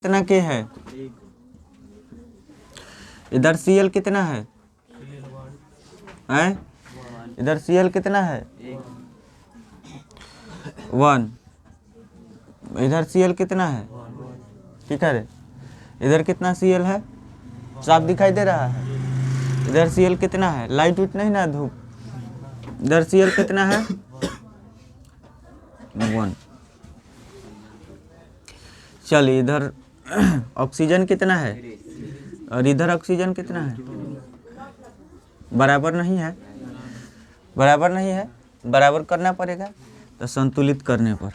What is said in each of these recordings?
कितना के है? इधर Cl कितना है? हैं? इधर Cl कितना है? 1। इधर Cl कितना है? ठीक है रे। इधर कितना Cl है? साफ दिखाई दे रहा है। इधर Cl कितना है? लाइट उठ नहीं ना, धूप। इधर Cl कितना है? 1। चलिए इधर ऑक्सीजन कितना है और इधर ऑक्सीजन कितना है? बराबर नहीं है, बराबर नहीं है, बराबर करना पड़ेगा। तो संतुलित करने पर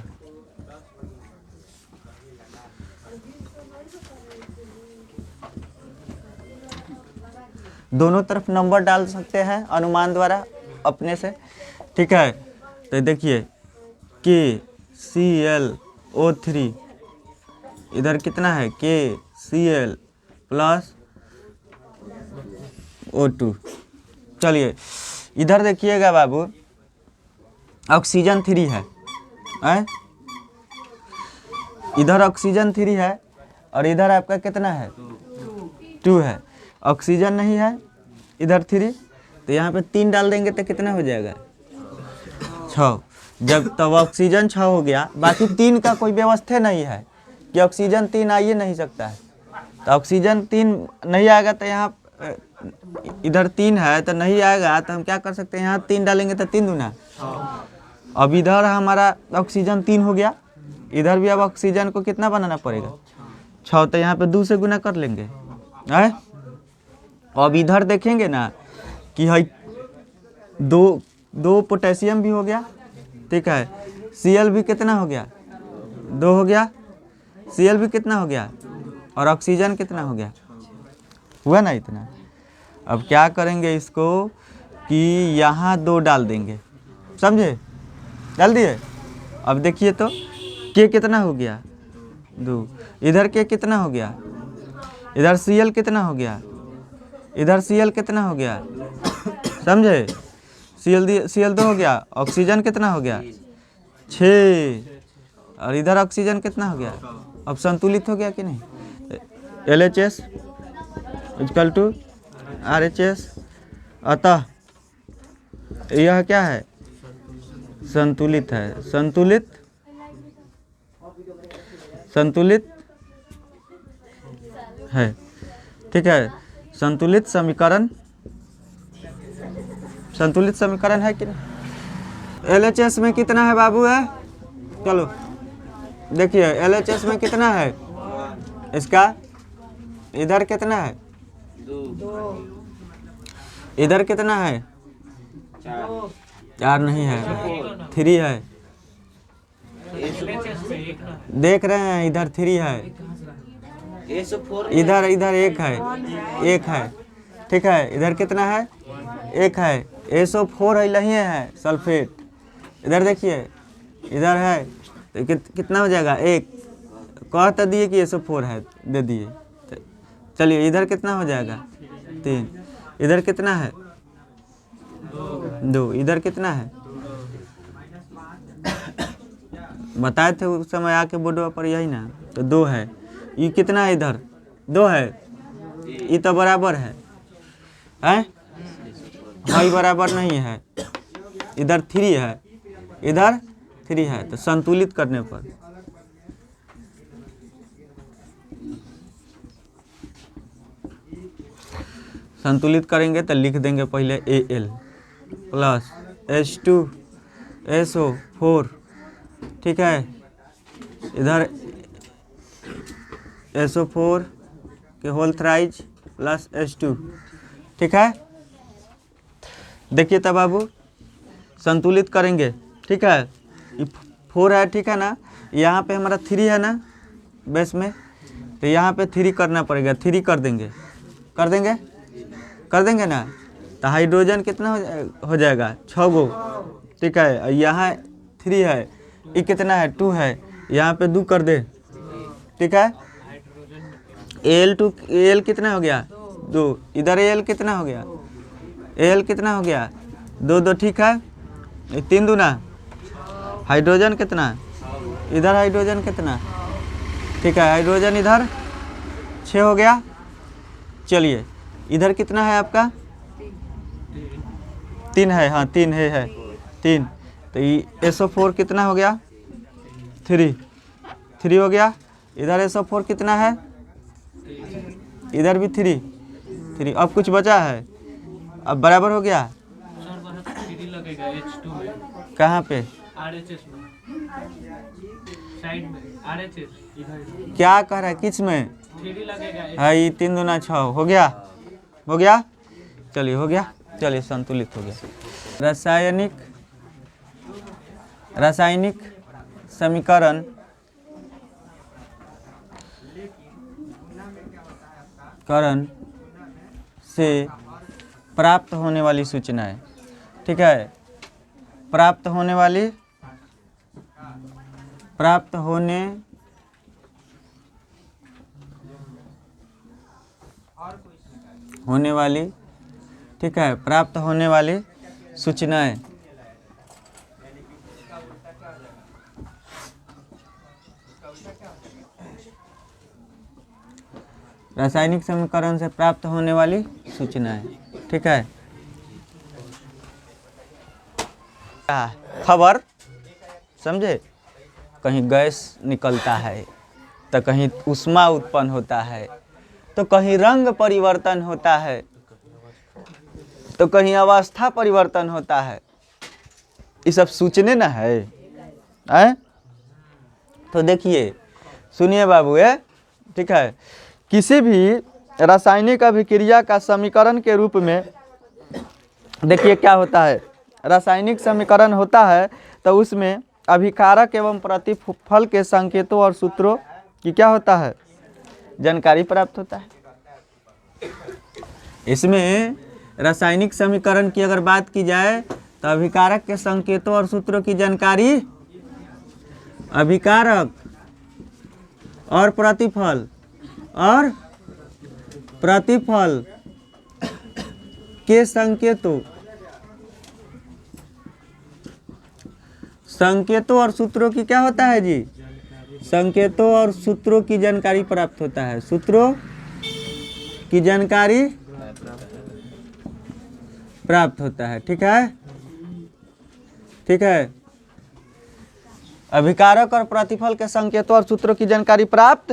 दोनों तरफ नंबर डाल सकते हैं अनुमान द्वारा अपने से। ठीक है, तो देखिए KClO3 इधर कितना है? KCl plus O2। चलिए इधर देखिएगा बाबू, ऑक्सीजन 3 है, इधर ऑक्सीजन 3 है और इधर आपका कितना है? 2 है। ऑक्सीजन नहीं है इधर 3, तो यहाँ पे 3 डाल देंगे तो कितना हो जाएगा? 6। जब तब ऑक्सीजन 6 हो गया, बाकी 3 का कोई व्यवस्था नहीं है कि ऑक्सीजन 3 आ ही नहीं सकता है। तो ऑक्सीजन 3 नहीं आएगा तो यहाँ इधर 3 है तो नहीं आएगा, तो हम क्या कर सकते हैं? यहाँ 3 डालेंगे तो 3 दूना। अब इधर हमारा ऑक्सीजन 3 हो गया, इधर भी अब ऑक्सीजन को कितना बनाना पड़ेगा? 6। तो यहाँ पे 2 से गुना कर लेंगे। अब इधर देखेंगे ना कि है 2 पोटेशियम भी हो गया। ठीक है, Cl भी कितना हो गया? 2 हो गया। Cl भी कितना हो गया? और ऑक्सीजन कितना हो गया? हुआ ना इतना। अब क्या करेंगे इसको कि यहाँ 2 डाल देंगे, समझे? डाल दिए। अब देखिए तो K कितना हो गया? 2। इधर K कितना हो गया? इधर Cl कितना हो गया? इधर Cl कितना हो गया? समझे? Cl 2 हो गया। ऑक्सीजन कितना हो गया? 6। और इधर ऑक्सीजन कितना हो गया? अब संतुलित हो गया कि नहीं? LHS equal to RHS। अतः यह क्या है? संतुलित है। संतुलित है। ठीक है, संतुलित समीकरण है कि नहीं? LHS में कितना है बाबू? है, चलो देखिए LHS में कितना है इसका? इधर कितना है? 2। इधर कितना है? 4 नहीं है, 3 है। देख रहे हैं इधर 3 है, इधर 1 है, 1 है। ठीक है, इधर कितना है? 1 है। SO4 है, नहीं है सल्फेट। इधर देखिए, इधर है तो कितना हो जाएगा? 1। कह तो दिए कि SO4 है, दे दिए। चलिए इधर कितना हो जाएगा? 3। इधर कितना है? 2। इधर कितना है? बताए थे उस समय आके बोर्ड पर, यही ना। तो 2 है। ये कितना है? इधर 2 है। ये तो बराबर है, भाई बराबर नहीं है। इधर 3 है, इधर 3 है। तो संतुलित करने पर संतुलित करेंगे तो लिख देंगे पहले Al प्लस H2SO4। ठीक है, इधर SO4 के होल थ्राइज प्लस H2। ठीक है, देखिए तब बाबू संतुलित करेंगे। ठीक है, ये 4 है, ठीक है ना। यहाँ पे हमारा 3 है ना बेस में, तो यहाँ पे 3 करना पड़ेगा। 3 कर देंगे ना। तो हाइड्रोजन कितना हो जाएगा? 6 गो। ठीक है, यहाँ 3 है, ये कितना है? 2 है। यहाँ पे 2 कर दे। ठीक है, Al कितना हो गया? 2। इधर Al कितना हो गया? Al कितना हो गया? 2। ठीक है, 3 दूना। हाइड्रोजन कितना? इधर हाइड्रोजन कितना? ठीक है, हाइड्रोजन इधर 6 हो गया। चलिए इधर कितना है आपका? 3 है, हाँ 3 है 3। तो ये SO4 कितना हो गया? 3 हो गया। इधर SO4 कितना है? इधर भी 3। अब कुछ बचा है? अब बराबर हो गया। लगेगा H2 में। कहाँ पे? RHS में, साइड में RHS इधर। क्या कह रहा है, किस में? 3 लगेगा। हाँ ये 3 दूना 6 हो गया। हो गया, चलिए हो गया, चलिए संतुलित हो गया। रासायनिक समीकरण से प्राप्त होने वाली सूचनाएं, ठीक है, प्राप्त होने वाली, ठीक है, प्राप्त होने वाली सूचनाएं रासायनिक समीकरण से प्राप्त होने वाली सूचनाएं, ठीक है। खबर समझे, कहीं गैस निकलता है तो कहीं ऊष्मा उत्पन्न होता है, तो कहीं रंग परिवर्तन होता है, तो कहीं अवस्था परिवर्तन होता है। ये सब सूचने ना है, तो देखिए सुनिए बाबू, ठीक है, किसी भी रासायनिक अभिक्रिया का समीकरण के रूप में देखिए क्या होता है। रासायनिक समीकरण होता है तो उसमें अभिकारक एवं प्रतिफल के संकेतों और सूत्रों की क्या होता है, जानकारी प्राप्त होता है। इसमें रासायनिक समीकरण की अगर बात की जाए तो अभिकारक के संकेतों और सूत्रों की जानकारी, अभिकारक और प्रतिफल के संकेतों और सूत्रों की क्या होता है जी, संकेतों और सूत्रों की जानकारी प्राप्त होता है। सूत्रों की जानकारी प्राप्त होता है, ठीक है, ठीक है। अभिकारक और प्रतिफल के संकेतों और सूत्रों की जानकारी प्राप्त,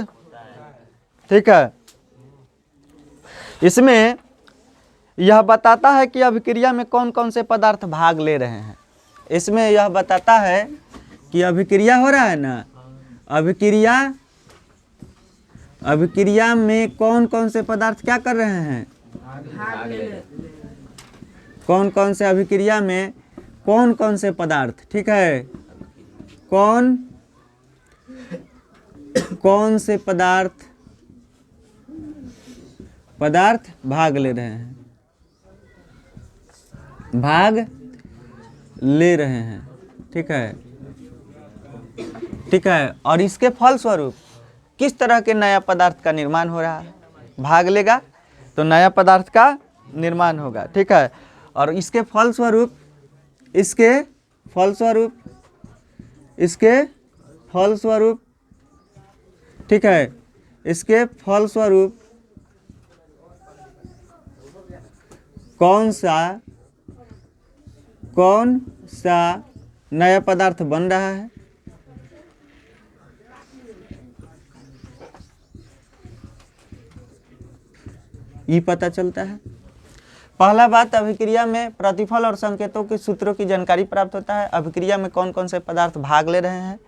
ठीक है। इसमें यह बताता है कि अभिक्रिया में कौन कौन से पदार्थ भाग ले रहे हैं। इसमें यह बताता है कि अभिक्रिया हो रहा है ना, अभिक्रिया में कौन कौन से पदार्थ क्या कर रहे हैं, कौन कौन से अभिक्रिया में कौन कौन से पदार्थ, ठीक है, कौन कौन से पदार्थ भाग ले रहे हैं, ठीक है, ठीक है। और इसके फलस्वरूप किस तरह के नया पदार्थ का निर्माण हो रहा है, भाग लेगा तो नया पदार्थ का निर्माण होगा, ठीक है। और इसके फलस्वरूप ठीक है, इसके फलस्वरूप कौन सा नया पदार्थ बन रहा है, ये पता चलता है। पहला बात, अभिक्रिया में प्रतिफल और संकेतों के सूत्रों की जानकारी प्राप्त होता है। अभिक्रिया में कौन कौन से पदार्थ भाग ले रहे हैं,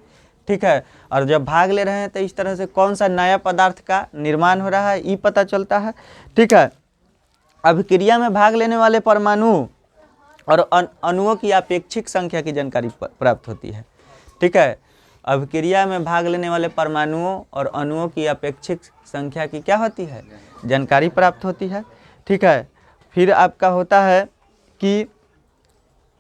ठीक है, और जब भाग ले रहे हैं तो इस तरह से कौन सा नया पदार्थ का निर्माण हो रहा है, ये पता चलता है, ठीक है। अभिक्रिया में भाग लेने वाले परमाणु और अणुओं की अपेक्षिक संख्या की जानकारी प्राप्त होती है, ठीक है। अभिक्रिया में भाग लेने वाले परमाणुओं और अणुओं की अपेक्षिक संख्या की क्या होती है, जानकारी प्राप्त होती है, ठीक है। फिर आपका होता है कि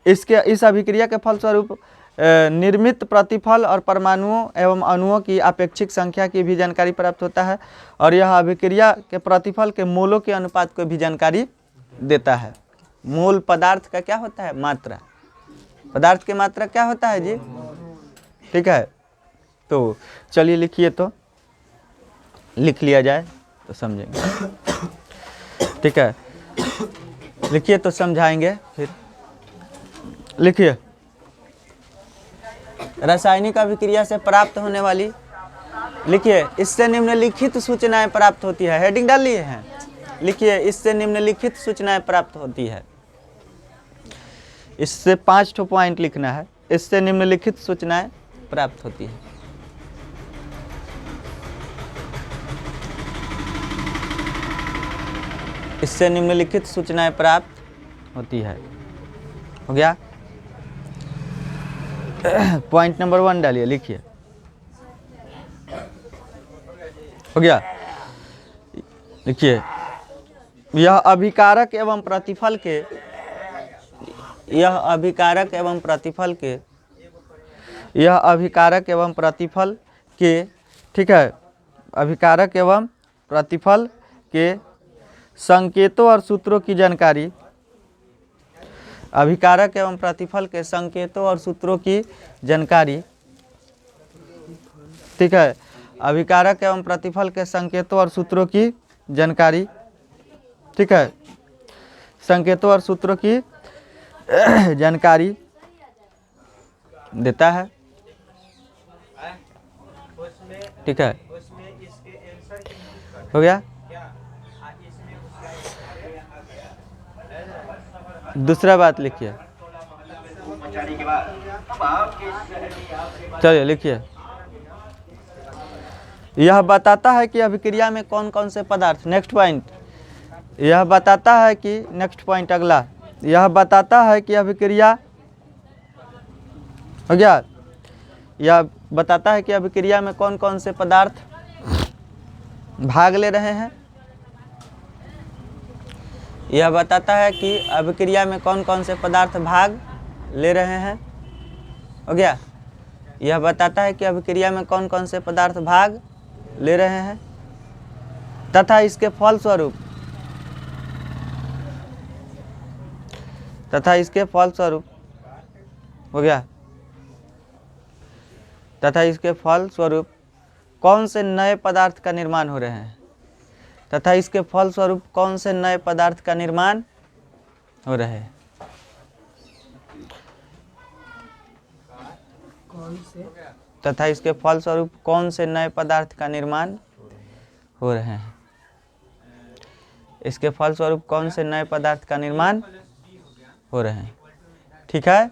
इस अभिक्रिया के फलस्वरूप निर्मित प्रतिफल और परमाणुओं एवं अणुओं की अपेक्षिक संख्या की भी जानकारी प्राप्त होता है। और यह अभिक्रिया के प्रतिफल के मोलों के अनुपात को भी जानकारी देता है। मोल पदार्थ का क्या होता है, मात्रा, पदार्थ की मात्रा क्या होता है जी, ठीक है। तो चलिए लिखिए, तो लिख लिया जाए तो समझेंगे। ठीक है, लिखिए तो समझाएंगे फिर। लिखिए, रासायनिक अभिक्रिया से प्राप्त होने वाली, लिखिए, इससे निम्नलिखित सूचनाएं प्राप्त होती है। हेडिंग डाल लिए हैं, लिखिए, इससे निम्नलिखित सूचनाएं प्राप्त होती है। इससे 5 पॉइंट लिखना है। इससे निम्नलिखित सूचनाएं प्राप्त होती है। इससे निम्नलिखित सूचनाएं प्राप्त होती है। हो गया? पॉइंट नंबर 1 डालिए, लिखिए। हो गया? लिखिए, यह अभिकारक एवं प्रतिफल के, यह अभिकारक एवं प्रतिफल के, यह अभिकारक एवं प्रतिफल के, ठीक है, अभिकारक एवं प्रतिफल के संकेतों और सूत्रों की जानकारी, अभिकारक एवं प्रतिफल के संकेतों और सूत्रों की जानकारी, ठीक है, अभिकारक एवं प्रतिफल के संकेतों और सूत्रों की जानकारी, ठीक है, संकेतों और सूत्रों की जानकारी देता है। ठीक है, हो गया? दूसरा बात लिखिए, चलिए लिखिए, यह बताता है कि अभिक्रिया में कौन कौन से पदार्थ, नेक्स्ट पॉइंट, यह बताता है कि, नेक्स्ट पॉइंट अगला, यह बताता है कि अभिक्रिया, हो गया, यह बताता है कि अभिक्रिया में कौन कौन से पदार्थ भाग ले रहे हैं। यह बताता है कि अभिक्रिया में कौन कौन से पदार्थ भाग ले रहे हैं। हो गया? यह बताता है कि अभिक्रिया में कौन कौन से पदार्थ भाग ले रहे हैं तथा इसके फलस्वरूप, तथा इसके फलस्वरूप, हो गया, तथा इसके फलस्वरूप कौन से नए पदार्थ का निर्माण हो रहे हैं, तथा इसके फलस्वरूप कौन से नए पदार्थ का निर्माण हो रहे हैं। तथा इसके फलस्वरूप कौन से नए पदार्थ का निर्माण हो रहे हैं। इसके फलस्वरूप कौन से नए पदार्थ का निर्माण हो रहे हैं। ठीक है,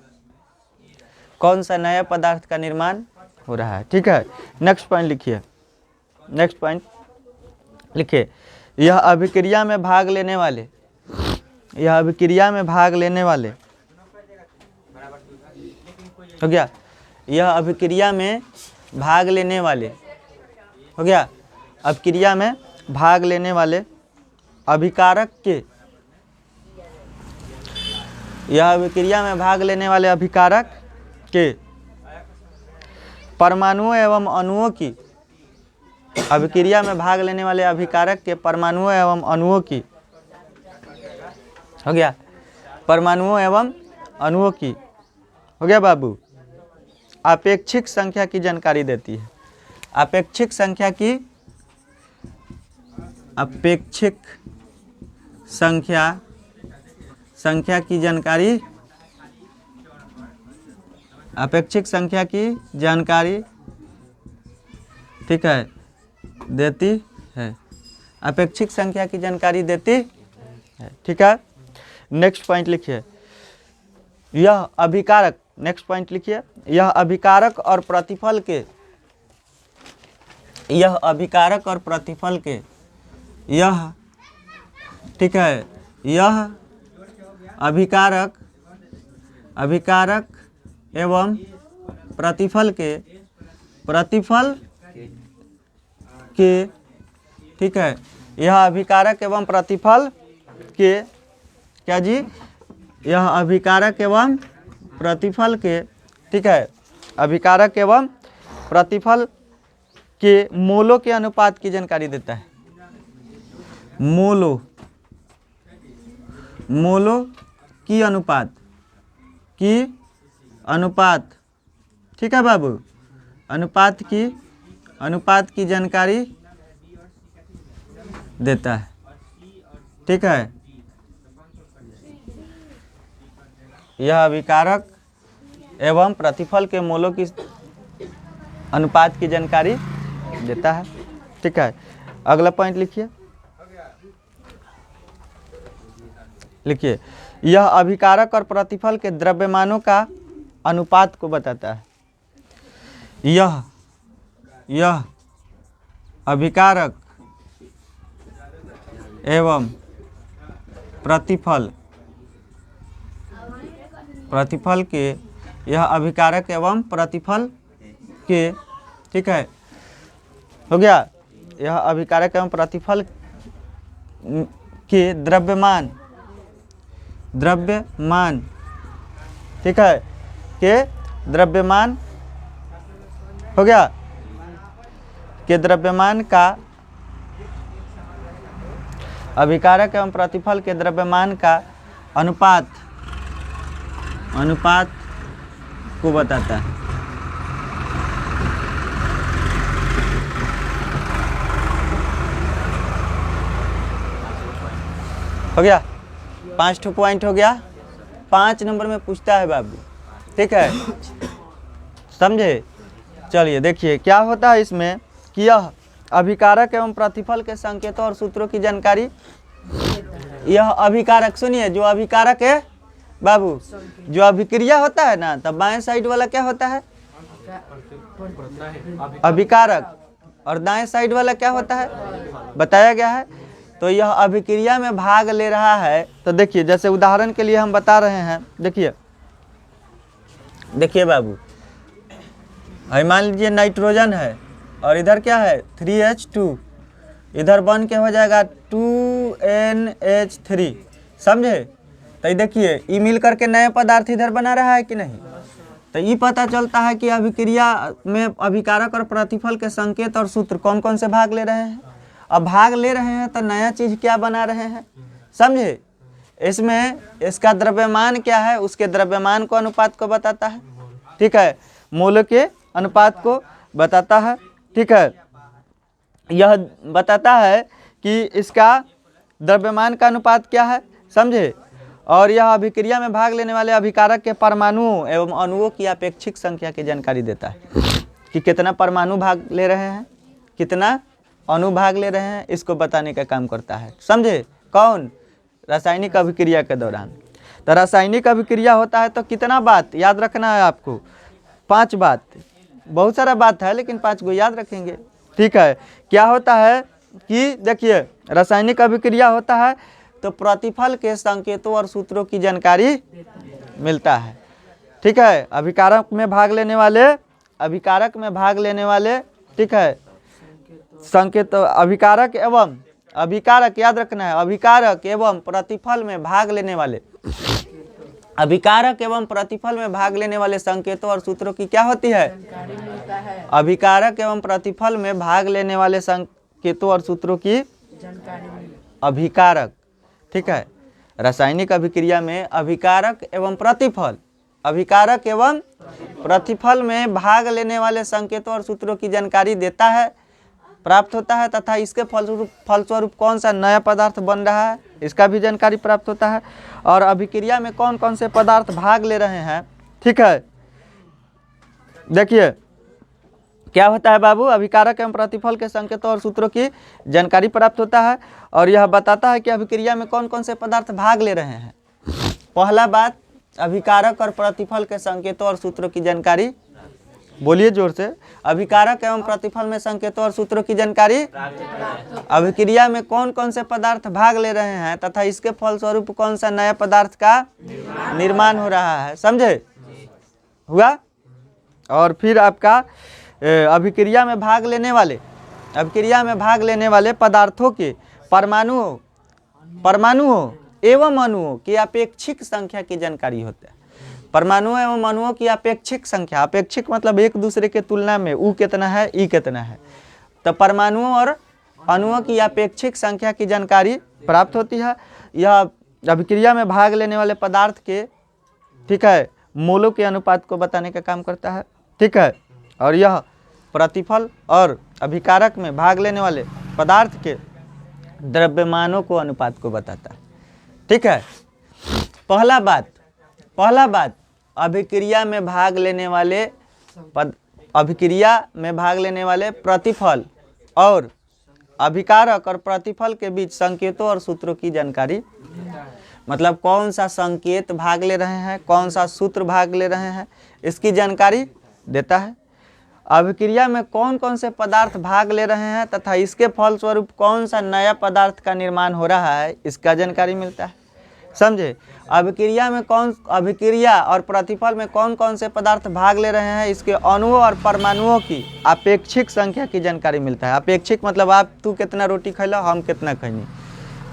कौन सा नया पदार्थ का निर्माण हो रहा है। ठीक है, नेक्स्ट पॉइंट लिखिए, नेक्स्ट पॉइंट लिखिए, यह अभिक्रिया में भाग लेने वाले, यह अभिक्रिया में भाग लेने वाले, हो गया, यह अभिक्रिया में भाग लेने वाले, हो गया, अभिक्रिया में भाग लेने वाले अभिकारक के, यह अभिक्रिया में भाग लेने वाले अभिकारक के परमाणुओं एवं अणुओं की, अभिक्रिया में भाग लेने वाले अभिकारक के परमाणुओं एवं अणुओं की, हो गया, परमाणुओं एवं अणुओं की, हो गया बाबू, अपेक्षिक संख्या की जानकारी देती है। अपेक्षिक संख्या की, अपेक्षिक संख्या की जानकारी, अपेक्षिक संख्या की जानकारी, ठीक है, देती है, अपेक्षिक संख्या की जानकारी देती है। ठीक है, नेक्स्ट पॉइंट लिखिए, यह अभिकारक, नेक्स्ट पॉइंट लिखिए, यह अभिकारक और प्रतिफल के, यह अभिकारक और प्रतिफल के, यह, ठीक है, यह अभिकारक, अभिकारक एवं प्रतिफल के, प्रतिफल के, ठीक है, यह अभिकारक एवं प्रतिफल के, क्या जी, यह अभिकारक एवं प्रतिफल के, ठीक है, अभिकारक एवं प्रतिफल के मोलों के अनुपात की जानकारी देता है। मोलो, मोलो की अनुपात, की अनुपात, ठीक है बाबू, अनुपात की जानकारी देता है। ठीक है, यह अभिकारक एवं प्रतिफल के मोलों की अनुपात की जानकारी देता है। ठीक है, अगला पॉइंट लिखिए। लिखिए, यह अभिकारक और प्रतिफल के द्रव्यमानों का अनुपात को बताता है। यह अभिकारक एवं प्रतिफल के, यह अभिकारक एवं प्रतिफल के, ठीक है, हो गया, यह अभिकारक एवं प्रतिफल के द्रव्यमान, ठीक है, के द्रव्यमान, हो गया, के द्रव्यमान का, अभिकारक एवं प्रतिफल के द्रव्यमान का अनुपात को बताता है। हो गया, 5 पॉइंट हो गया। 5 नंबर में पूछता है बाबू। ठीक है, समझे। चलिए देखिए क्या होता है इसमें कि यह अभिकारक एवं प्रतिफल के संकेतों और सूत्रों की जानकारी, यह अभिकारक, सुनिए, जो अभिकारक है बाबू, जो अभिक्रिया होता है ना, तब बाएं साइड वाला क्या होता है, अभिकारक, और दाएं साइड वाला क्या होता है, बताया गया है। तो यह अभिक्रिया में भाग ले रहा है। तो देखिए, जैसे उदाहरण के लिए हम बता रहे हैं, देखिए बाबू, मान लीजिए नाइट्रोजन है और इधर क्या है 3H2, इधर बन के हो जाएगा 2NH3, समझे। तो ये देखिए, ये मिल करके नया पदार्थ इधर बना रहा है कि नहीं। तो ये पता चलता है कि अभिक्रिया में अभिकारक और प्रतिफल के संकेत और सूत्र कौन कौन से भाग ले रहे हैं। अब भाग ले रहे हैं तो नया चीज क्या बना रहे हैं, समझे। इसमें इसका द्रव्यमान क्या है, उसके द्रव्यमान को, अनुपात को बताता है। ठीक है, मोल के अनुपात को बताता है। ठीक है, यह बताता है कि इसका द्रव्यमान का अनुपात क्या है, समझे। और यह अभिक्रिया में भाग लेने वाले अभिकारक के परमाणुओं एवं अणुओं की अपेक्षिक संख्या की जानकारी देता है कि कितना परमाणु भाग ले रहे हैं, कितना अणु भाग ले रहे हैं, इसको बताने का काम करता है, समझे। कौन, रासायनिक अभिक्रिया के दौरान। तो रासायनिक अभिक्रिया होता है तो कितना बात याद रखना है आपको, 5 बात, बहुत सारा बात है लेकिन 5 को याद रखेंगे। ठीक है, क्या होता है कि देखिए, रासायनिक अभिक्रिया होता है तो प्रतिफल के संकेतों और सूत्रों की जानकारी मिलता है। ठीक है, अभिकारक में भाग लेने वाले, ठीक है, संकेत, अभिकारक याद रखना है, अभिकारक एवं प्रतिफल में भाग लेने वाले, अभिकारक एवं प्रतिफल में भाग लेने वाले संकेतों और सूत्रों की क्या होती है, अभिकारक एवं प्रतिफल में भाग लेने वाले संकेतों और सूत्रों की अभिकारक। ठीक है, रासायनिक अभिक्रिया में अभिकारक एवं प्रतिफल में भाग लेने वाले संकेतों और सूत्रों की जानकारी देता है, प्राप्त होता है, तथा इसके फलस्वरूप कौन सा नया पदार्थ बन रहा है, इसका भी जानकारी प्राप्त होता है। और अभिक्रिया में कौन कौन से पदार्थ भाग ले रहे हैं। ठीक है, देखिए क्या होता है बाबू, अभिकारक एवं प्रतिफल के संकेतों और सूत्रों की जानकारी प्राप्त होता है और यह बताता है कि अभिक्रिया में कौन कौन से पदार्थ भाग ले रहे हैं। पहला बात, अभिकारक और प्रतिफल के संकेतों और सूत्रों की जानकारी, बोलिए जोर से, अभिकारक एवं प्रतिफल में संकेतों और सूत्रों की जानकारी, अभिक्रिया में कौन कौन से पदार्थ भाग ले रहे हैं तथा इसके फलस्वरूप कौन सा नया पदार्थ का निर्माण हो रहा है, समझे, हुआ। और फिर आपका अभिक्रिया में भाग लेने वाले पदार्थों के परमाणुओं एवं अणुओं की अपेक्षिक संख्या की जानकारी होता है। परमाणुओं एवं अणुओं की अपेक्षिक संख्या, अपेक्षिक मतलब एक दूसरे के तुलना में U कितना है, E कितना है। तो परमाणुओं और अणुओं की अपेक्षिक संख्या की जानकारी प्राप्त होती है। यह अभिक्रिया में भाग लेने वाले पदार्थ के, ठीक है, मोलों के अनुपात को बताने का काम करता है। ठीक है, और यह प्रतिफल और अभिकारक में भाग लेने वाले पदार्थ के द्रव्यमानों को अनुपात को बताता है। ठीक है, पहला बात अभिक्रिया में भाग लेने वाले प्रतिफल और अभिकारक और प्रतिफल के बीच संकेतों और सूत्रों की जानकारी, मतलब कौन सा संकेत भाग ले रहे हैं, कौन सा सूत्र भाग ले रहे हैं, इसकी जानकारी देता है। अभिक्रिया में कौन कौन से पदार्थ भाग ले रहे हैं तथा इसके फलस्वरूप कौन सा नया पदार्थ का निर्माण हो रहा है, इसका जानकारी मिलता है। समझे, अभिक्रिया और प्रतिफल में कौन कौन से पदार्थ भाग ले रहे हैं, इसके अणुओं और परमाणुओं की अपेक्षिक संख्या की जानकारी मिलता है। अपेक्षिक मतलब तू कितना रोटी खैला, हम कितना खैनी,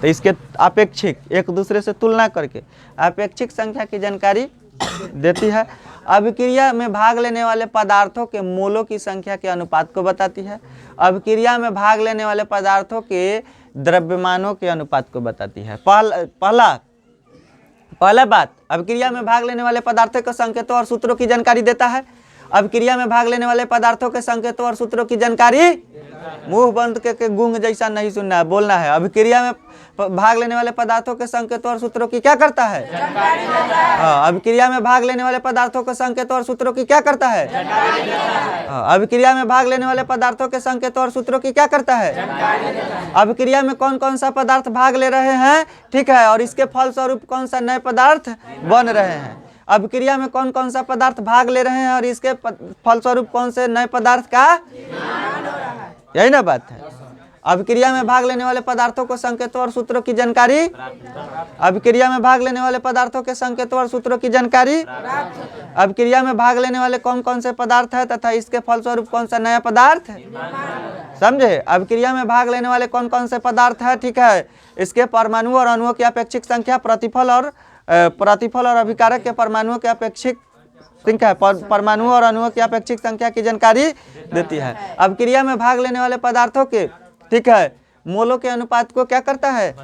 तो इसके अपेक्षिक एक दूसरे से तुलना करके अपेक्षिक संख्या की जानकारी देती है। अभिक्रिया में भाग लेने वाले पदार्थों के मोलों की संख्या के अनुपात को बताती है। अभिक्रिया में भाग लेने वाले पदार्थों के द्रव्यमानों के अनुपात को बताती है। पहला बात, अभिक्रिया में भाग लेने वाले पदार्थों के संकेतों और सूत्रों की जानकारी देता है। अभिक्रिया में भाग लेने वाले पदार्थों के संकेतों और सूत्रों की जानकारी, मुंह बंद करके गूंग जैसा नहीं सुनना है, बोलना है। अभिक्रिया में भाग लेने वाले पदार्थों के संकेतों और सूत्रों की क्या करता है? अभिक्रिया में भाग लेने वाले पदार्थों के संकेतों और सूत्रों की क्या करता है? अभिक्रिया में भाग लेने वाले पदार्थों के संकेतों और सूत्रों की क्या करता है? अभिक्रिया में कौन कौन सा पदार्थ भाग ले रहे हैं, ठीक है, और इसके फलस्वरूप कौन सा नए पदार्थ बन रहे हैं। अभिक्रिया में कौन कौन सा पदार्थ भाग ले रहे हैं और इसके फलस्वरूप कौन से नए पदार्थ का, यही ना बात है। अभिक्रिया में भाग लेने वाले पदार्थों को संकेतों और सूत्रों की जानकारी, अभिक्रिया में भाग लेने वाले पदार्थों के संकेतों और सूत्रों की जानकारी, अभिक्रिया में भाग लेने वाले कौन कौन से पदार्थ है तथा इसके फलस्वरूप कौन सा नया पदार्थ है। समझे, अभिक्रिया में भाग लेने वाले कौन कौन से पदार्थ है, ठीक है, इसके परमाणु और अणुओं की अपेक्षिक संख्या, प्रतिफल और अभिकारक के परमाणुओं की अपेक्षिक संख्या, परमाणुओं और अणुओं की अपेक्षिक संख्या की जानकारी देती है। अभिक्रिया में भाग लेने वाले पदार्थों के, ठीक है, मोलों के अनुपात को क्या करता है?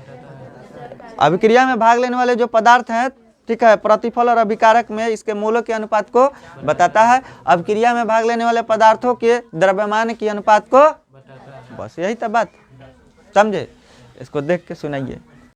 अभिक्रिया में भाग लेने वाले जो पदार्थ हैं, ठीक है, प्रतिफल और अभिकारक में इसके मोलों के अनुपात को बताता है। अभिक्रिया में भाग लेने वाले पदार्थों के द्रव्यमान की अनुपात को, बस यही तो बात। समझे, इसको देख के सुनाइए।